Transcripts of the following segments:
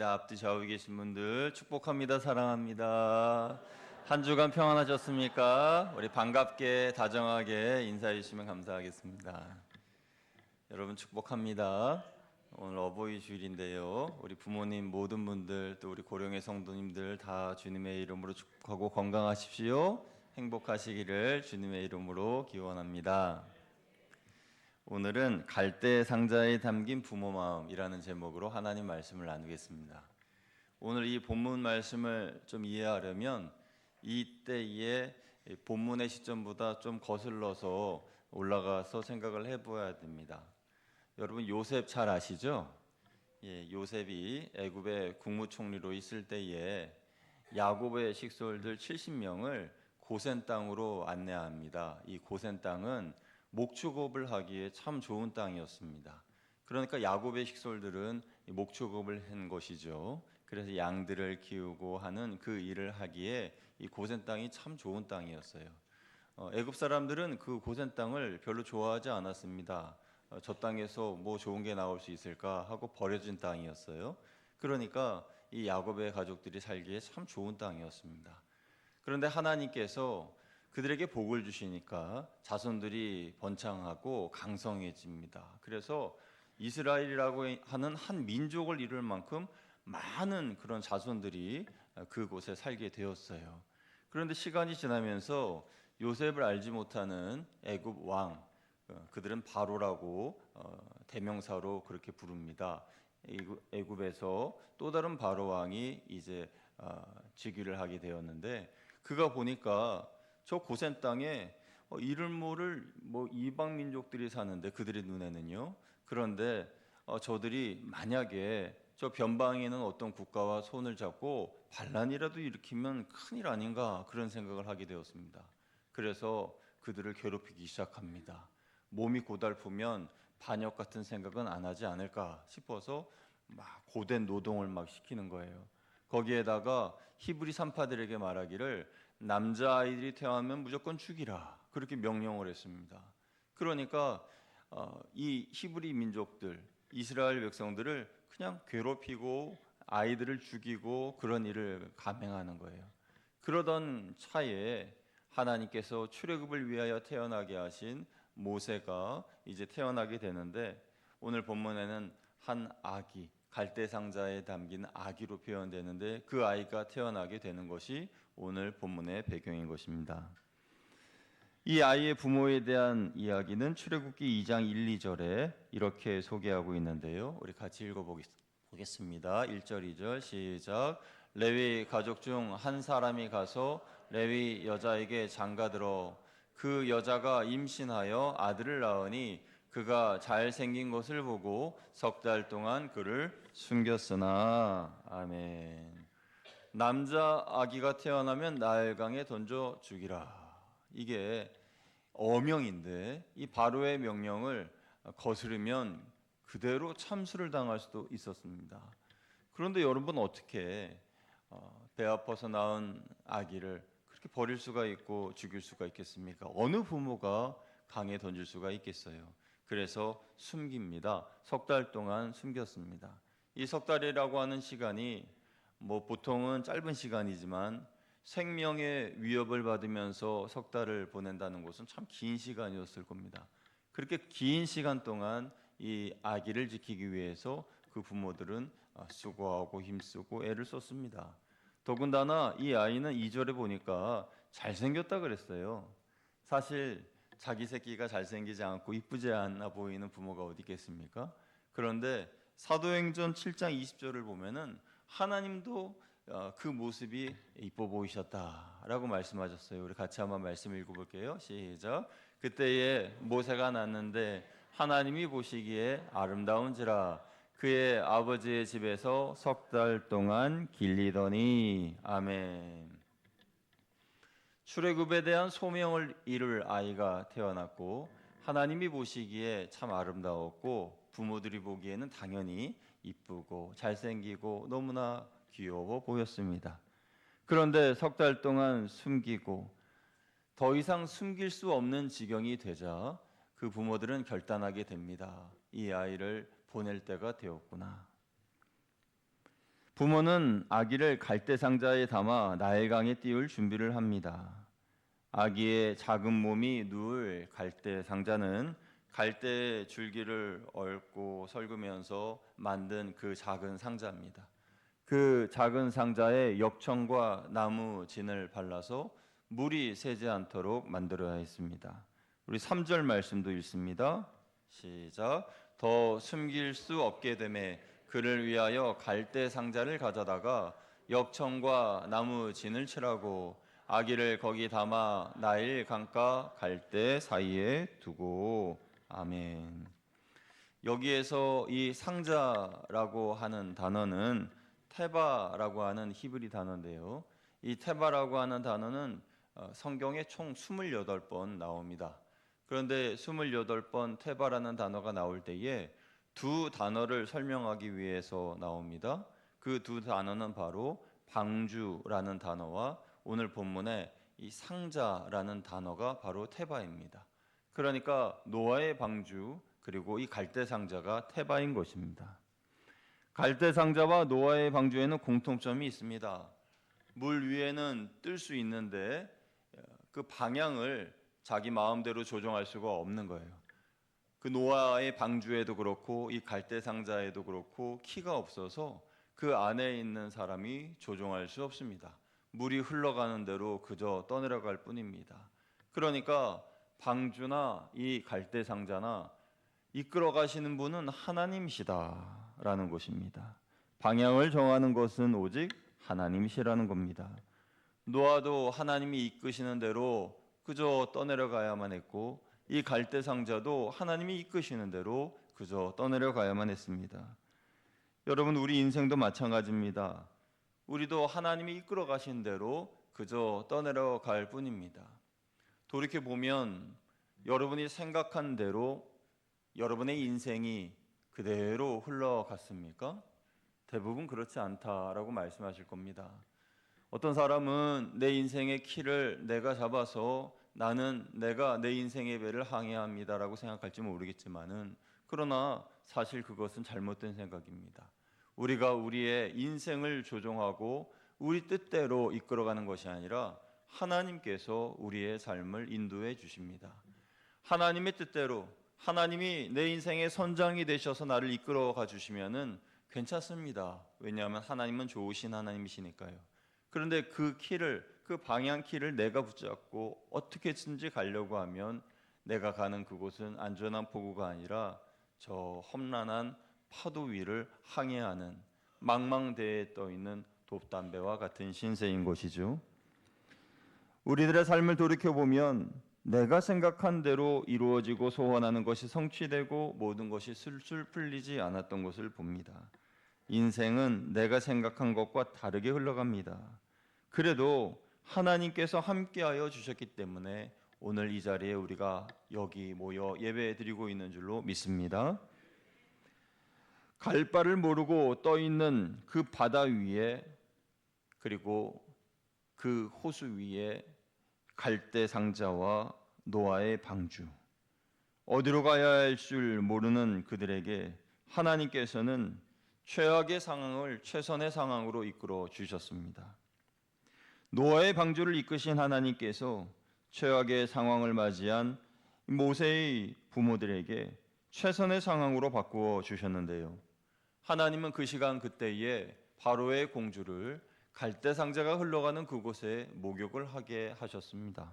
축복합니다. 앞뒤 좌우에 계신 분들 축복합니다. 사랑합니다. 한 주간 평안하셨습니까? 우리 반갑게 다정하게 인사해 주시면 감사하겠습니다. 여러분 축복합니다. 오늘 어버이 주일인데요. 우리 부모님 모든 분들 또 우리 고령의 성도님들 다 주님의 이름으로 축복하고 건강하십시오. 행복하시기를 주님의 이름으로 기원합니다. 오늘은 갈대 상자에 담긴 부모 마음이라는 제목으로 하나님 말씀을 나누겠습니다. 오늘 이 본문 말씀을 좀 이해하려면 이때의 본문의 시점보다 좀 거슬러서 올라가서 생각을 해봐야 됩니다. 여러분 요셉 잘 아시죠? 요셉이 애굽의 국무총리로 있을 때에 야곱의 식솔들 70명을 고센 땅으로 안내합니다. 이 고센 땅은 목축업을 하기에 참 좋은 땅이었습니다. 그러니까 야곱의 식솔들은 목축업을 한 것이죠. 그래서 양들을 키우고 하는 그 일을 하기에 이 고센 땅이 참 좋은 땅이었어요. 애굽 사람들은 그 고센 땅을 별로 좋아하지 않았습니다. 저 땅에서 뭐 좋은 게 나올 수 있을까 하고 버려진 땅이었어요. 그러니까 이 야곱의 가족들이 살기에 참 좋은 땅이었습니다. 그런데 하나님께서 그들에게 복을 주시니까 자손들이 번창하고 강성해집니다. 그래서 이스라엘이라고 하는 한 민족을 이룰 만큼 많은 그런 자손들이 그곳에 살게 되었어요. 그런데 시간이 지나면서 요셉을 알지 못하는 애굽 왕, 그들은 바로라고 대명사로 그렇게 부릅니다. 애굽에서 또 다른 바로 왕이 이제 즉위를 하게 되었는데 그가 보니까 저 고센 땅에 이를 모를 이방 민족들이 사는데 그들의 눈에는요. 그런데 저들이 만약에 저 변방에 있는 어떤 국가와 손을 잡고 반란이라도 일으키면 큰일 아닌가 그런 생각을 하게 되었습니다. 그래서 그들을 괴롭히기 시작합니다. 몸이 고달프면 반역 같은 생각은 안 하지 않을까 싶어서 막 고된 노동을 막 시키는 거예요. 거기에다가 히브리 산파들에게 말하기를 남자아이들이 태어나면 무조건 죽이라 그렇게 명령을 했습니다. 그러니까 이 히브리 민족들 이스라엘 백성들을 그냥 괴롭히고 아이들을 죽이고 그런 일을 감행하는 거예요. 그러던 차에 하나님께서 출애굽을 위하여 태어나게 하신 모세가 이제 태어나게 되는데 오늘 본문에는 한 아기 갈대 상자에 담긴 아기로 표현되는데 그 아이가 태어나게 되는 것이 오늘 본문의 배경인 것입니다. 이 아이의 부모에 대한 이야기는 출애굽기 2장 1, 2절에 이렇게 소개하고 있는데요. 우리 같이 읽어보겠습니다. 1절, 2절 시작. 레위 가족 중 한 사람이 가서 레위 여자에게 장가들어 그 여자가 임신하여 아들을 낳으니 그가 잘생긴 것을 보고 석 달 동안 그를 숨겼으나 아멘. 남자 아기가 태어나면 나일강에 던져 죽이라. 이게 어명인데 이 바로의 명령을 거스르면 그대로 참수를 당할 수도 있었습니다. 그런데 여러분 어떻게 배 아파서 낳은 아기를 그렇게 버릴 수가 있고 죽일 수가 있겠습니까? 어느 부모가 강에 던질 수가 있겠어요? 그래서 숨깁니다. 석 달 동안 숨겼습니다. 이 석 달이라고 하는 시간이 보통은 짧은 시간이지만 생명의 위협을 받으면서 석 달을 보낸다는 것은 참 긴 시간이었을 겁니다. 그렇게 긴 시간 동안 이 아기를 지키기 위해서 그 부모들은 수고하고 힘쓰고 애를 썼습니다. 더군다나 이 아이는 2절에 보니까 잘생겼다 그랬어요. 사실 자기 새끼가 잘생기지 않고 이쁘지 않아 보이는 부모가 어디 있겠습니까? 그런데 사도행전 7장 20절을 보면은 하나님도 그 모습이 이뻐 보이셨다라고 말씀하셨어요. 우리 같이 한번 말씀 읽어볼게요. 시작. 그때에 모세가 낳는데 하나님이 보시기에 아름다운지라 그의 아버지의 집에서 석 달 동안 길리더니 아멘. 출애굽에 대한 소명을 이룰 아이가 태어났고 하나님이 보시기에 참 아름다웠고 부모들이 보기에는 당연히 이쁘고 잘생기고 너무나 귀여워 보였습니다. 그런데 석 달 동안 숨기고 더 이상 숨길 수 없는 지경이 되자 그 부모들은 결단하게 됩니다. 이 아이를 보낼 때가 되었구나. 부모는 아기를 갈대 상자에 담아 나일강에 띄울 준비를 합니다. 아기의 작은 몸이 누울 갈대 상자는 갈대 줄기를 얽고 설그면서 만든 그 작은 상자입니다. 그 작은 상자에 엽청과 나무 진을 발라서 물이 새지 않도록 만들어야 했습니다. 우리 3절 말씀도 읽습니다. 시작. 더 숨길 수 없게 되매 그를 위하여 갈대 상자를 가져다가 엽청과 나무 진을 칠하고 아기를 거기 담아 나일 강가 갈대 사이에 두고. 아멘. 여기에서 이 상자라고 하는 단어는 테바라고 하는 히브리 단어인데요. 이 테바라고 하는 단어는 성경에 총 28번 나옵니다. 그런데 28번 테바라는 단어가 나올 때에 두 단어를 설명하기 위해서 나옵니다. 그 두 단어는 바로 방주라는 단어와 오늘 본문에 이 상자라는 단어가 바로 테바입니다. 그러니까 노아의 방주 그리고 이 갈대 상자가 테바인 것입니다. 갈대 상자와 노아의 방주에는 공통점이 있습니다. 물 위에는 뜰 수 있는데 그 방향을 자기 마음대로 조정할 수가 없는 거예요. 그 노아의 방주에도 그렇고 이 갈대 상자에도 그렇고 키가 없어서 그 안에 있는 사람이 조종할 수 없습니다. 물이 흘러가는 대로 그저 떠내려갈 뿐입니다. 그러니까 방주나 이 갈대 상자나 이끌어 가시는 분은 하나님이시다라는 것입니다. 방향을 정하는 것은 오직 하나님이시라는 겁니다. 노아도 하나님이 이끄시는 대로 그저 떠내려가야만 했고 이 갈대 상자도 하나님이 이끄시는 대로 그저 떠내려가야만 했습니다. 여러분, 우리 인생도 마찬가지입니다. 우리도 하나님이 이끌어 가신 대로 그저 떠내려갈 뿐입니다. 돌이켜보면 여러분이 생각한 대로 여러분의 인생이 그대로 흘러갔습니까? 대부분 그렇지 않다라고 말씀하실 겁니다. 어떤 사람은 내 인생의 키를 내가 잡아서 나는 내가 내 인생의 배를 항해합니다라고 생각할지 모르겠지만은 그러나 사실 그것은 잘못된 생각입니다. 우리가 우리의 인생을 조종하고 우리 뜻대로 이끌어가는 것이 아니라 하나님께서 우리의 삶을 인도해 주십니다. 하나님의 뜻대로 하나님이 내 인생의 선장이 되셔서 나를 이끌어가 주시면은 괜찮습니다. 왜냐하면 하나님은 좋으신 하나님이시니까요. 그런데 그 키를, 그 방향 키를 내가 붙잡고 어떻게든지 가려고 하면 내가 가는 그곳은 안전한 포구가 아니라 저 험난한 파도 위를 항해하는 망망대해에 떠 있는 돛담배와 같은 신세인 것이죠. 우리들의 삶을 돌이켜 보면 내가 생각한 대로 이루어지고 소원하는 것이 성취되고 모든 것이 술술 풀리지 않았던 것을 봅니다. 인생은 내가 생각한 것과 다르게 흘러갑니다. 그래도 하나님께서 함께하여 주셨기 때문에 오늘 이 자리에 우리가 여기 모여 예배드리고 있는 줄로 믿습니다. 갈 바를 모르고 떠 있는 그 바다 위에 그리고 그 호수 위에 갈대 상자와 노아의 방주, 어디로 가야 할 줄 모르는 그들에게 하나님께서는 최악의 상황을 최선의 상황으로 이끌어 주셨습니다. 노아의 방주를 이끄신 하나님께서 최악의 상황을 맞이한 모세의 부모들에게 최선의 상황으로 바꾸어 주셨는데요. 하나님은 그 시간 그때에 바로의 공주를 갈대 상자가 흘러가는 그곳에 목욕을 하게 하셨습니다.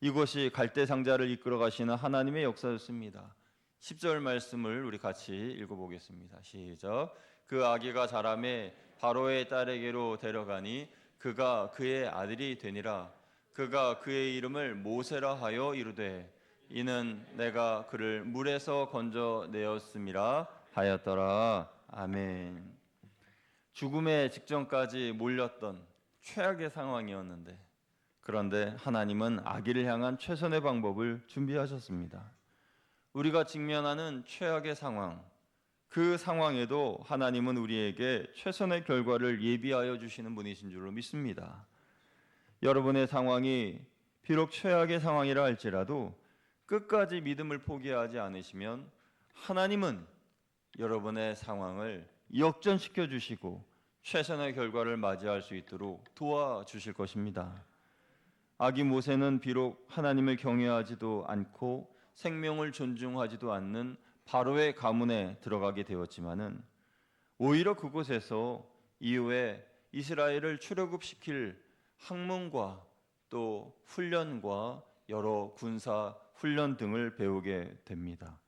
이것이 갈대 상자를 이끌어 가시는 하나님의 역사였습니다. 10절 말씀을 우리 같이 읽어보겠습니다. 시작. 그 아기가 자라매 바로의 딸에게로 데려가니 그가 그의 아들이 되니라. 그가 그의 이름을 모세라 하여 이르되 이는 내가 그를 물에서 건져내었음이라 하였더라. 아멘. 죽음의 직전까지 몰렸던 최악의 상황이었는데 그런데 하나님은 아기를 향한 최선의 방법을 준비하셨습니다. 우리가 직면하는 최악의 상황, 그 상황에도 하나님은 우리에게 최선의 결과를 예비하여 주시는 분이신 줄로 믿습니다. 여러분의 상황이 비록 최악의 상황이라 할지라도 끝까지 믿음을 포기하지 않으시면 하나님은 여러분의 상황을 역전시켜 주시고 최선의 결과를 맞이할 수 있도록 도와주실 것입니다. 아기 모세는 비록 하나님을 경외하지도 않고 생명을 존중하지도 않는 바로의 가문에 들어가게 되었지만은 오히려 그곳에서 이후에 이스라엘을 출애굽시킬 학문과 또 훈련과 여러 군사 훈련 등을 배우게 됩니다.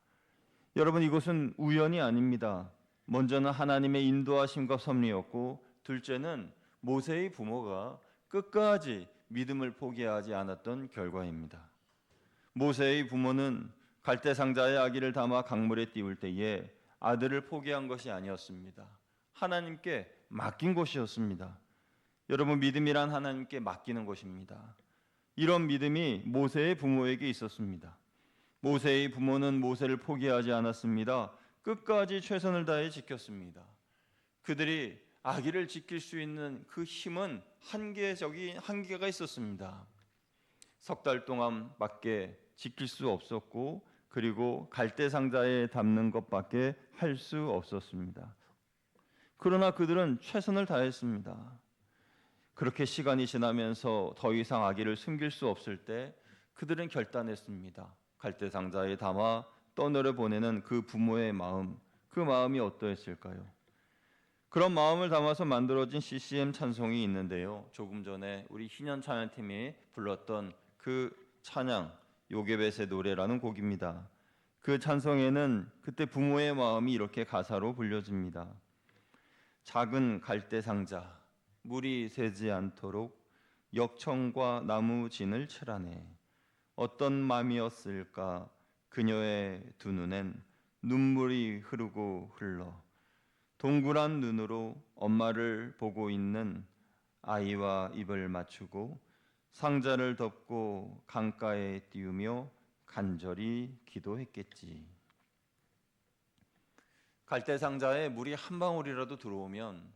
여러분, 이것은 우연이 아닙니다. 먼저는 하나님의 인도하심과 섭리였고, 둘째는 모세의 부모가 끝까지 믿음을 포기하지 않았던 결과입니다. 모세의 부모는 갈대상자에 아기를 담아 강물에 띄울 때에 아들을 포기한 것이 아니었습니다. 하나님께 맡긴 것이었습니다. 여러분, 믿음이란 하나님께 맡기는 것입니다. 이런 믿음이 모세의 부모에게 있었습니다. 모세의 부모는 모세를 포기하지 않았습니다. 끝까지 최선을 다해 지켰습니다. 그들이 아기를 지킬 수 있는 그 힘은 한계가 있었습니다. 석 달 동안밖에 지킬 수 없었고, 그리고 갈대상자에 담는 것밖에 할 수 없었습니다. 그러나 그들은 최선을 다했습니다. 그렇게 시간이 지나면서 더 이상 아기를 숨길 수 없을 때 그들은 결단했습니다. 갈대상자에 담아 떠내려 보내는 그 부모의 마음, 그 마음이 어떠했을까요? 그런 마음을 담아서 만들어진 CCM 찬송이 있는데요. 조금 전에 우리 희년 찬양팀이 불렀던 그 찬양, 요게벳의 노래라는 곡입니다. 그 찬송에는 그때 부모의 마음이 이렇게 가사로 불려집니다. 작은 갈대상자, 물이 새지 않도록 역청과 나무 진을 칠하네. 어떤 마음이었을까 그녀의 두 눈엔 눈물이 흐르고 흘러. 동그란 눈으로 엄마를 보고 있는 아이와 입을 맞추고 상자를 덮고 강가에 띄우며 간절히 기도했겠지. 갈대상자에 물이 한 방울이라도 들어오면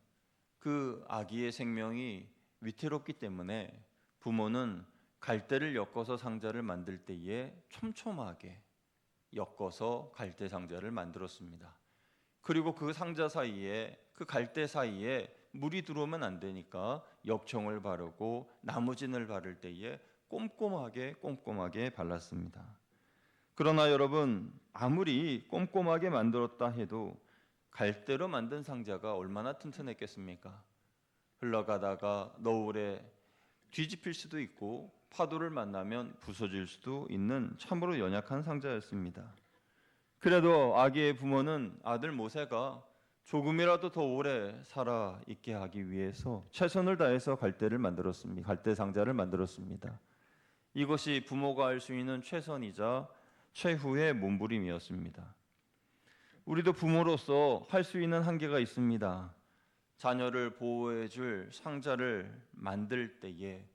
그 아기의 생명이 위태롭기 때문에 부모는 갈대를 엮어서 상자를 만들 때에 촘촘하게 엮어서 갈대 상자를 만들었습니다. 그리고 그 상자 사이에, 그 갈대 사이에 물이 들어오면 안 되니까 역청을 바르고 나무진을 바를 때에 꼼꼼하게 발랐습니다. 그러나 여러분, 아무리 꼼꼼하게 만들었다 해도 갈대로 만든 상자가 얼마나 튼튼했겠습니까? 흘러가다가 너울에 뒤집힐 수도 있고 파도를 만나면 부서질 수도 있는 참으로 연약한 상자였습니다. 그래도 아기의 부모는 아들 모세가 조금이라도 더 오래 살아 있게 하기 위해서 최선을 다해서 갈대 상자를 만들었습니다. 이것이 부모가 할 수 있는 최선이자 최후의 몸부림이었습니다. 우리도 부모로서 할 수 있는 한계가 있습니다. 자녀를 보호해 줄 상자를 만들 때에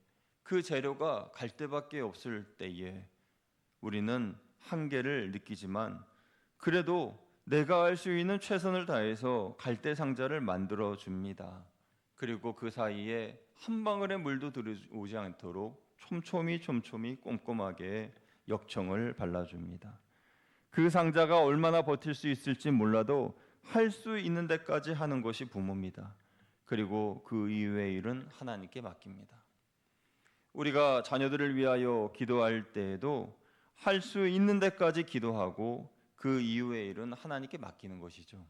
그 재료가 갈대밖에 없을 때에 우리는 한계를 느끼지만 그래도 내가 할 수 있는 최선을 다해서 갈대 상자를 만들어 줍니다. 그리고 그 사이에 한 방울의 물도 들어오지 않도록 촘촘히 꼼꼼하게 역청을 발라줍니다. 그 상자가 얼마나 버틸 수 있을지 몰라도 할 수 있는 데까지 하는 것이 부모입니다. 그리고 그 이후의 일은 하나님께 맡깁니다. 우리가 자녀들을 위하여 기도할 때에도 할 수 있는 데까지 기도하고 그 이후의 일은 하나님께 맡기는 것이죠.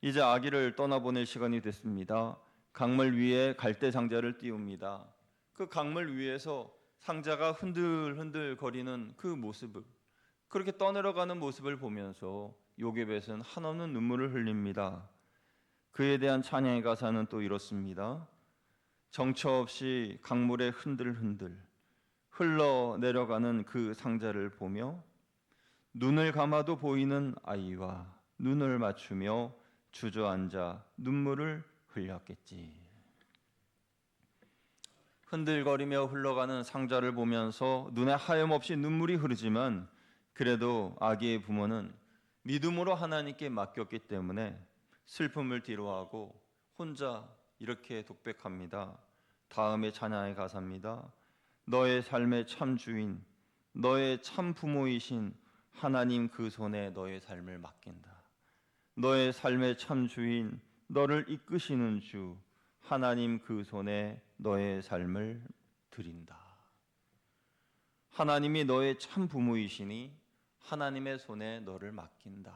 이제 아기를 떠나보낼 시간이 됐습니다. 강물 위에 갈대 상자를 띄웁니다. 그 강물 위에서 상자가 흔들흔들 거리는 그 모습을, 그렇게 떠내려가는 모습을 보면서 요게벳은 한없는 눈물을 흘립니다. 그에 대한 찬양의 가사는 또 이렇습니다. 정처 없이 강물에 흔들흔들 흘러내려가는 그 상자를 보며 눈을 감아도 보이는 아이와 눈을 맞추며 주저앉아 눈물을 흘렸겠지. 흔들거리며 흘러가는 상자를 보면서 눈에 하염없이 눈물이 흐르지만 그래도 아기의 부모는 믿음으로 하나님께 맡겼기 때문에 슬픔을 뒤로하고 혼자 이렇게 독백합니다. 다음에 찬양의 가사입니다. 너의 삶의 참 주인, 너의 참 부모이신 하나님 그 손에 너의 삶을 맡긴다. 너의 삶의 참 주인, 너를 이끄시는 주 하나님 그 손에 너의 삶을 드린다. 하나님이 너의 참 부모이시니 하나님의 손에 너를 맡긴다.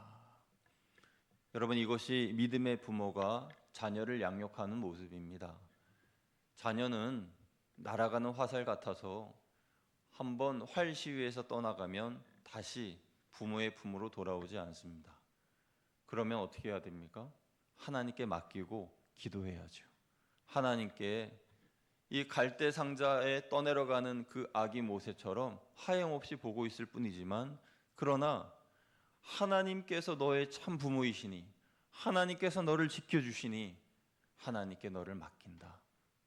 여러분, 이것이 믿음의 부모가 자녀를 양육하는 모습입니다. 자녀는 날아가는 화살 같아서 한번 활 시위에서 떠나가면 다시 부모의 품으로 돌아오지 않습니다. 그러면 어떻게 해야 됩니까? 하나님께 맡기고 기도해야죠. 하나님께 이 갈대 상자에 떠내려가는 그 아기 모세처럼 하염없이 보고 있을 뿐이지만, 그러나 하나님께서 너의 참 부모이시니 하나님께서 너를 지켜주시니 하나님께 너를 맡긴다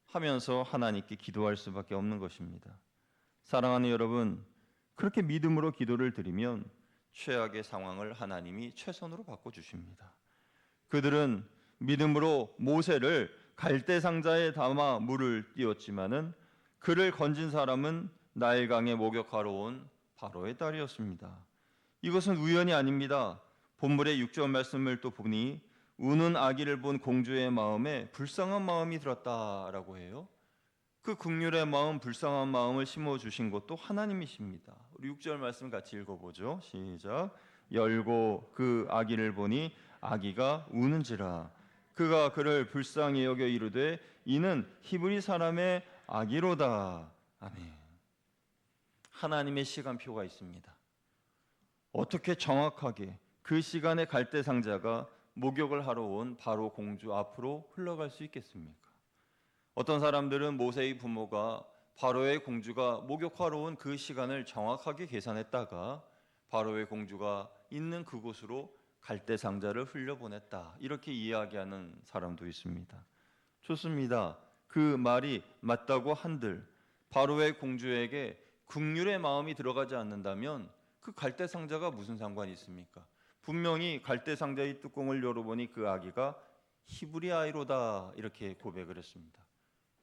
하면서 하나님께 기도할 수밖에 없는 것입니다. 사랑하는 여러분, 그렇게 믿음으로 기도를 드리면 최악의 상황을 하나님이 최선으로 바꿔주십니다. 그들은 믿음으로 모세를 갈대 상자에 담아 물을 띄웠지만은 그를 건진 사람은 나일강에 목욕하러 온 바로의 딸이었습니다. 이것은 우연이 아닙니다. 본문의 6절 말씀을 또 보니 우는 아기를 본 공주의 마음에 불쌍한 마음이 들었다라고 해요. 그 긍휼의 마음, 불쌍한 마음을 심어주신 것도 하나님이십니다. 우리 6절 말씀 같이 읽어보죠. 시작. 열고 그 아기를 보니 아기가 우는지라. 그가 그를 불쌍히 여겨 이르되 이는 히브리 사람의 아기로다. 아멘. 하나님의 시간표가 있습니다. 어떻게 정확하게 그 시간에 갈대 상자가 목욕을 하러 온 바로 공주 앞으로 흘러갈 수 있겠습니까? 어떤 사람들은 모세의 부모가 바로의 공주가 목욕하러 온 그 시간을 정확하게 계산했다가 바로의 공주가 있는 그곳으로 갈대 상자를 흘려보냈다, 이렇게 이야기하는 사람도 있습니다. 좋습니다. 그 말이 맞다고 한들 바로의 공주에게 긍휼의 마음이 들어가지 않는다면 그 갈대 상자가 무슨 상관이 있습니까? 분명히 갈대 상자의 뚜껑을 열어보니 그 아기가 히브리 아이로다, 이렇게 고백을 했습니다.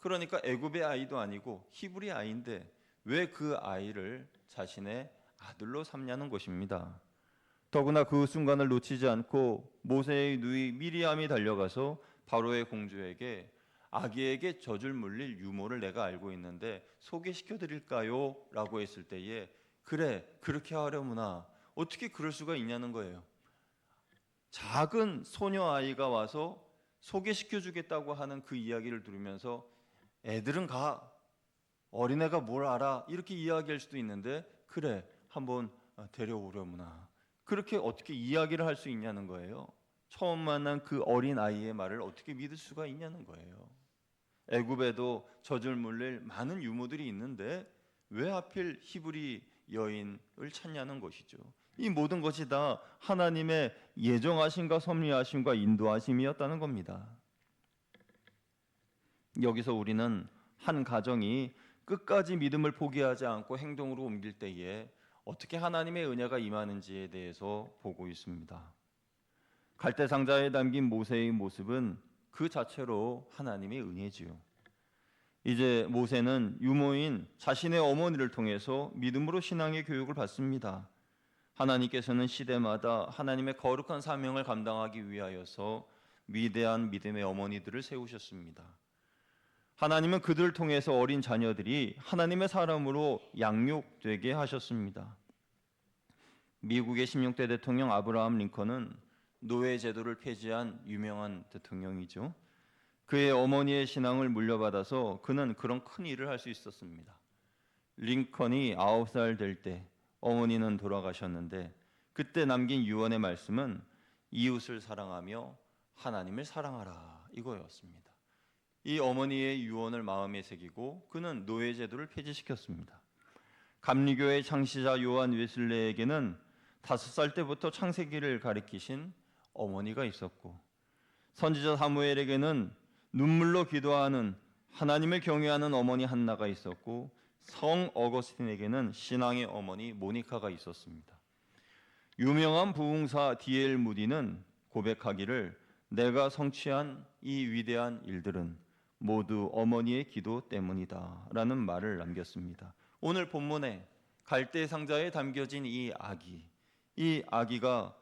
그러니까 애굽의 아이도 아니고 히브리 아이인데 왜 그 아이를 자신의 아들로 삼냐는 것입니다. 더구나 그 순간을 놓치지 않고 모세의 누이 미리암이 달려가서 바로의 공주에게 아기에게 젖을 물릴 유모를 내가 알고 있는데 소개시켜 드릴까요? 라고 했을 때에 그래, 그렇게 하려무나, 어떻게 그럴 수가 있냐는 거예요. 작은 소녀 아이가 와서 소개시켜 주겠다고 하는 그 이야기를 들으면서 애들은 가, 어린애가 뭘 알아, 이렇게 이야기할 수도 있는데 그래, 한번 데려오려무나, 그렇게 어떻게 이야기를 할 수 있냐는 거예요. 처음 만난 그 어린 아이의 말을 어떻게 믿을 수가 있냐는 거예요. 애굽에도 젖을 물릴 많은 유모들이 있는데 왜 하필 히브리 여인을 찾냐는 것이죠. 이 모든 것이 다 하나님의 예정하심과 섭리하심과 인도하심이었다는 겁니다. 여기서 우리는 한 가정이 끝까지 믿음을 포기하지 않고 행동으로 옮길 때에 어떻게 하나님의 은혜가 임하는지에 대해서 보고 있습니다. 갈대 상자에 담긴 모세의 모습은 그 자체로 하나님의 은혜지요. 이제 모세는 유모인 자신의 어머니를 통해서 믿음으로 신앙의 교육을 받습니다. 하나님께서는 시대마다 하나님의 거룩한 사명을 감당하기 위하여서 위대한 믿음의 어머니들을 세우셨습니다. 하나님은 그들을 통해서 어린 자녀들이 하나님의 사람으로 양육되게 하셨습니다. 미국의 16대 대통령 아브라함 링컨은 노예 제도를 폐지한 유명한 대통령이죠. 그의 어머니의 신앙을 물려받아서 그는 그런 큰 일을 할 수 있었습니다. 링컨이 9살 될 때 어머니는 돌아가셨는데 그때 남긴 유언의 말씀은 이웃을 사랑하며 하나님을 사랑하라, 이거였습니다. 이 어머니의 유언을 마음에 새기고 그는 노예 제도를 폐지시켰습니다. 감리교의 창시자 요한 웨슬레에게는 5살 때부터 창세기를 가르치신 어머니가 있었고, 선지자 사무엘에게는 눈물로 기도하는 하나님을 경외하는 어머니 한나가 있었고, 성 어거스틴에게는 신앙의 어머니 모니카가 있었습니다. 유명한 부흥사 D.L. 무디는 고백하기를 내가 성취한 이 위대한 일들은 모두 어머니의 기도 때문이다 라는 말을 남겼습니다. 오늘 본문에 갈대 상자에 담겨진 이 아기가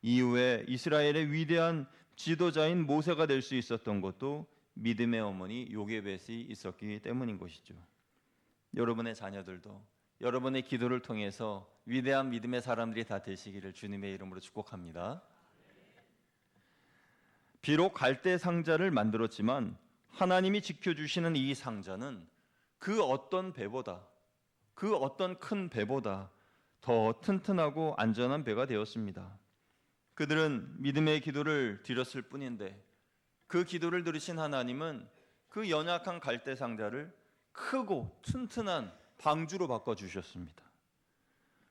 이후에 이스라엘의 위대한 지도자인 모세가 될 수 있었던 것도 믿음의 어머니 요게벳이 있었기 때문인 것이죠. 여러분의 자녀들도 여러분의 기도를 통해서 위대한 믿음의 사람들이 다 되시기를 주님의 이름으로 축복합니다. 비록 갈대 상자를 만들었지만 하나님이 지켜주시는 이 상자는 그 어떤 배보다, 그 어떤 큰 배보다 더 튼튼하고 안전한 배가 되었습니다. 그들은 믿음의 기도를 드렸을 뿐인데 그 기도를 들으신 하나님은 그 연약한 갈대 상자를 크고 튼튼한 방주로 바꿔주셨습니다.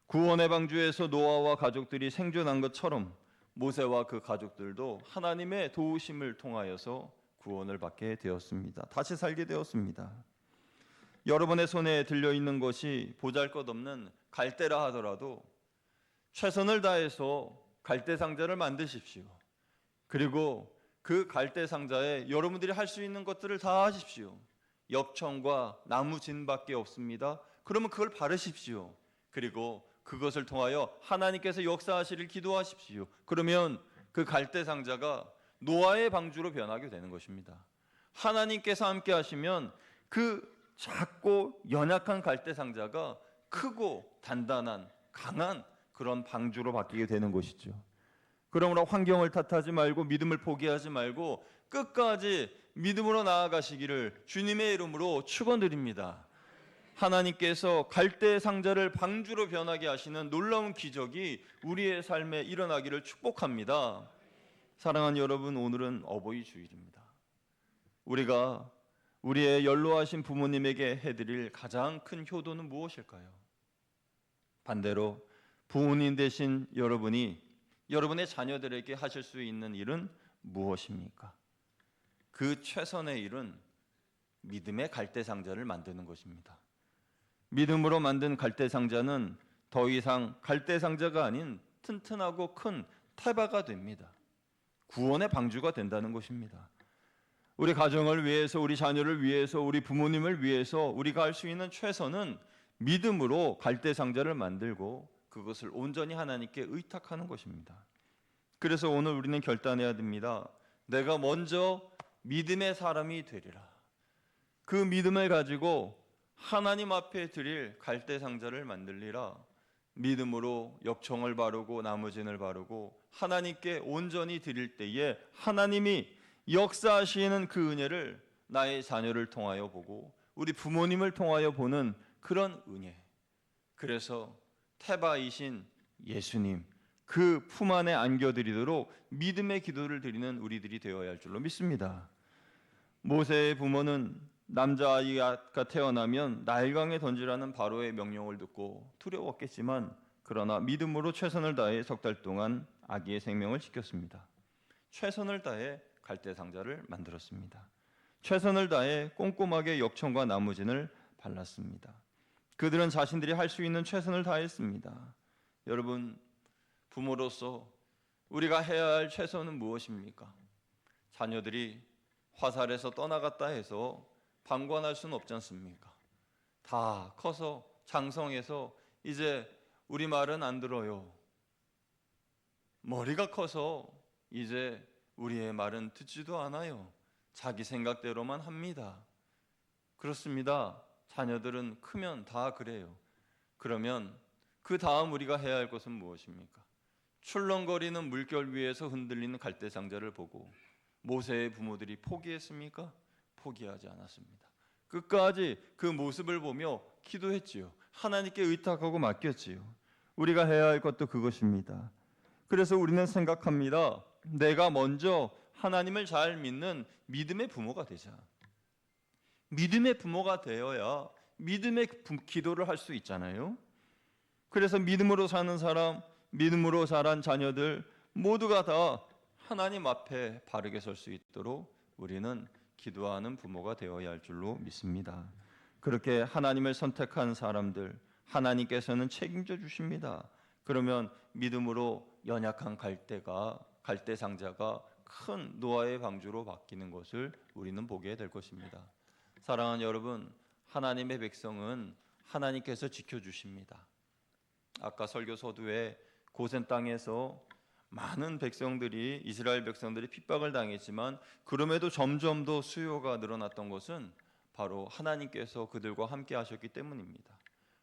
구원의 방주에서 노아와 가족들이 생존한 것처럼 모세와 그 가족들도 하나님의 도우심을 통하여서 구원을 받게 되었습니다. 다시 살게 되었습니다. 여러분의 손에 들려있는 것이 보잘것없는 갈대라 하더라도 최선을 다해서 갈대 상자를 만드십시오. 그리고 그 갈대 상자에 여러분들이 할 수 있는 것들을 다 하십시오. 엽청과 나무진밖에 없습니다. 그러면 그걸 바르십시오. 그리고 그것을 통하여 하나님께서 역사하시길 기도하십시오. 그러면 그 갈대 상자가 노아의 방주로 변하게 되는 것입니다. 하나님께서 함께 하시면 그 작고 연약한 갈대 상자가 크고 단단한 강한 그런 방주로 바뀌게 되는 것이죠. 그러므로 환경을 탓하지 말고 믿음을 포기하지 말고 끝까지 믿음으로 나아가시기를 주님의 이름으로 축원드립니다. 하나님께서 갈대 상자를 방주로 변하게 하시는 놀라운 기적이 우리의 삶에 일어나기를 축복합니다. 사랑하는 여러분, 오늘은 어버이 주일입니다. 우리가 우리의 연로하신 부모님에게 해드릴 가장 큰 효도는 무엇일까요? 반대로 부모님 되신 여러분이 여러분의 자녀들에게 하실 수 있는 일은 무엇입니까? 그 최선의 일은 믿음의 갈대 상자를 만드는 것입니다. 믿음으로 만든 갈대 상자는 더 이상 갈대 상자가 아닌 튼튼하고 큰 태바가 됩니다. 구원의 방주가 된다는 것입니다. 우리 가정을 위해서, 우리 자녀를 위해서, 우리 부모님을 위해서 우리가 할 수 있는 최선은 믿음으로 갈대 상자를 만들고 그것을 온전히 하나님께 의탁하는 것입니다. 그래서 오늘 우리는 결단해야 됩니다. 내가 먼저 믿음의 사람이 되리라. 그 믿음을 가지고 하나님 앞에 드릴 갈대 상자를 만들리라. 믿음으로 엽청을 바르고 나무진을 바르고 하나님께 온전히 드릴 때에 하나님이 역사하시는 그 은혜를 나의 자녀를 통하여 보고 우리 부모님을 통하여 보는 그런 은혜. 그래서 태바이신 예수님 그 품 안에 안겨드리도록 믿음의 기도를 드리는 우리들이 되어야 할 줄로 믿습니다. 모세의 부모는 남자아이가 태어나면 나일강에 던지라는 바로의 명령을 듣고 두려웠겠지만 그러나 믿음으로 최선을 다해 3달 동안 아기의 생명을 지켰습니다. 최선을 다해 갈대 상자를 만들었습니다. 최선을 다해 꼼꼼하게 엽청과 나무진을 발랐습니다. 그들은 자신들이 할 수 있는 최선을 다했습니다. 여러분, 부모로서 우리가 해야 할 최선은 무엇입니까? 자녀들이 화살에서 떠나갔다 해서 방관할 수는 없지 않습니까? 다 커서 장성해서 이제 우리 말은 안 들어요. 머리가 커서 이제 우리의 말은 듣지도 않아요. 자기 생각대로만 합니다. 그렇습니다. 자녀들은 크면 다 그래요. 그러면 그 다음 우리가 해야 할 것은 무엇입니까? 출렁거리는 물결 위에서 흔들리는 갈대 상자를 보고 모세의 부모들이 포기했습니까? 포기하지 않았습니다. 끝까지 그 모습을 보며 기도했지요. 하나님께 의탁하고 맡겼지요. 우리가 해야 할 것도 그것입니다. 그래서 우리는 생각합니다. 내가 먼저 하나님을 잘 믿는 믿음의 부모가 되자. 믿음의 부모가 되어야 믿음의 기도를 할 수 있잖아요. 그래서 믿음으로 사는 사람, 믿음으로 자란 자녀들 모두가 다 하나님 앞에 바르게 설 수 있도록 우리는 기도하는 부모가 되어야 할 줄로 믿습니다. 그렇게 하나님을 선택한 사람들 하나님께서는 책임져 주십니다. 그러면 믿음으로 연약한 갈대 상자가 큰 노아의 방주로 바뀌는 것을 우리는 보게 될 것입니다. 사랑하는 여러분, 하나님의 백성은 하나님께서 지켜주십니다. 아까 설교 서두에 고센 땅에서 많은 백성들이 이스라엘 백성들이 핍박을 당했지만 그럼에도 점점 더 수요가 늘어났던 것은 바로 하나님께서 그들과 함께 하셨기 때문입니다.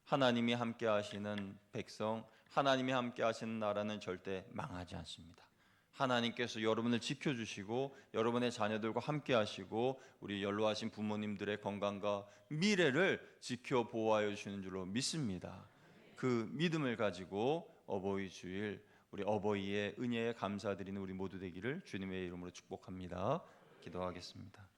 하나님이 함께 하시는 백성, 하나님이 함께 하시는 나라는 절대 망하지 않습니다. 하나님께서 여러분을 지켜주시고 여러분의 자녀들과 함께 하시고 우리 연로하신 부모님들의 건강과 미래를 지켜 보호하여 주시는 줄로 믿습니다. 그 믿음을 가지고 어버이 주일 우리 어버이의 은혜에 감사드리는 우리 모두 되기를 주님의 이름으로 축복합니다. 기도하겠습니다.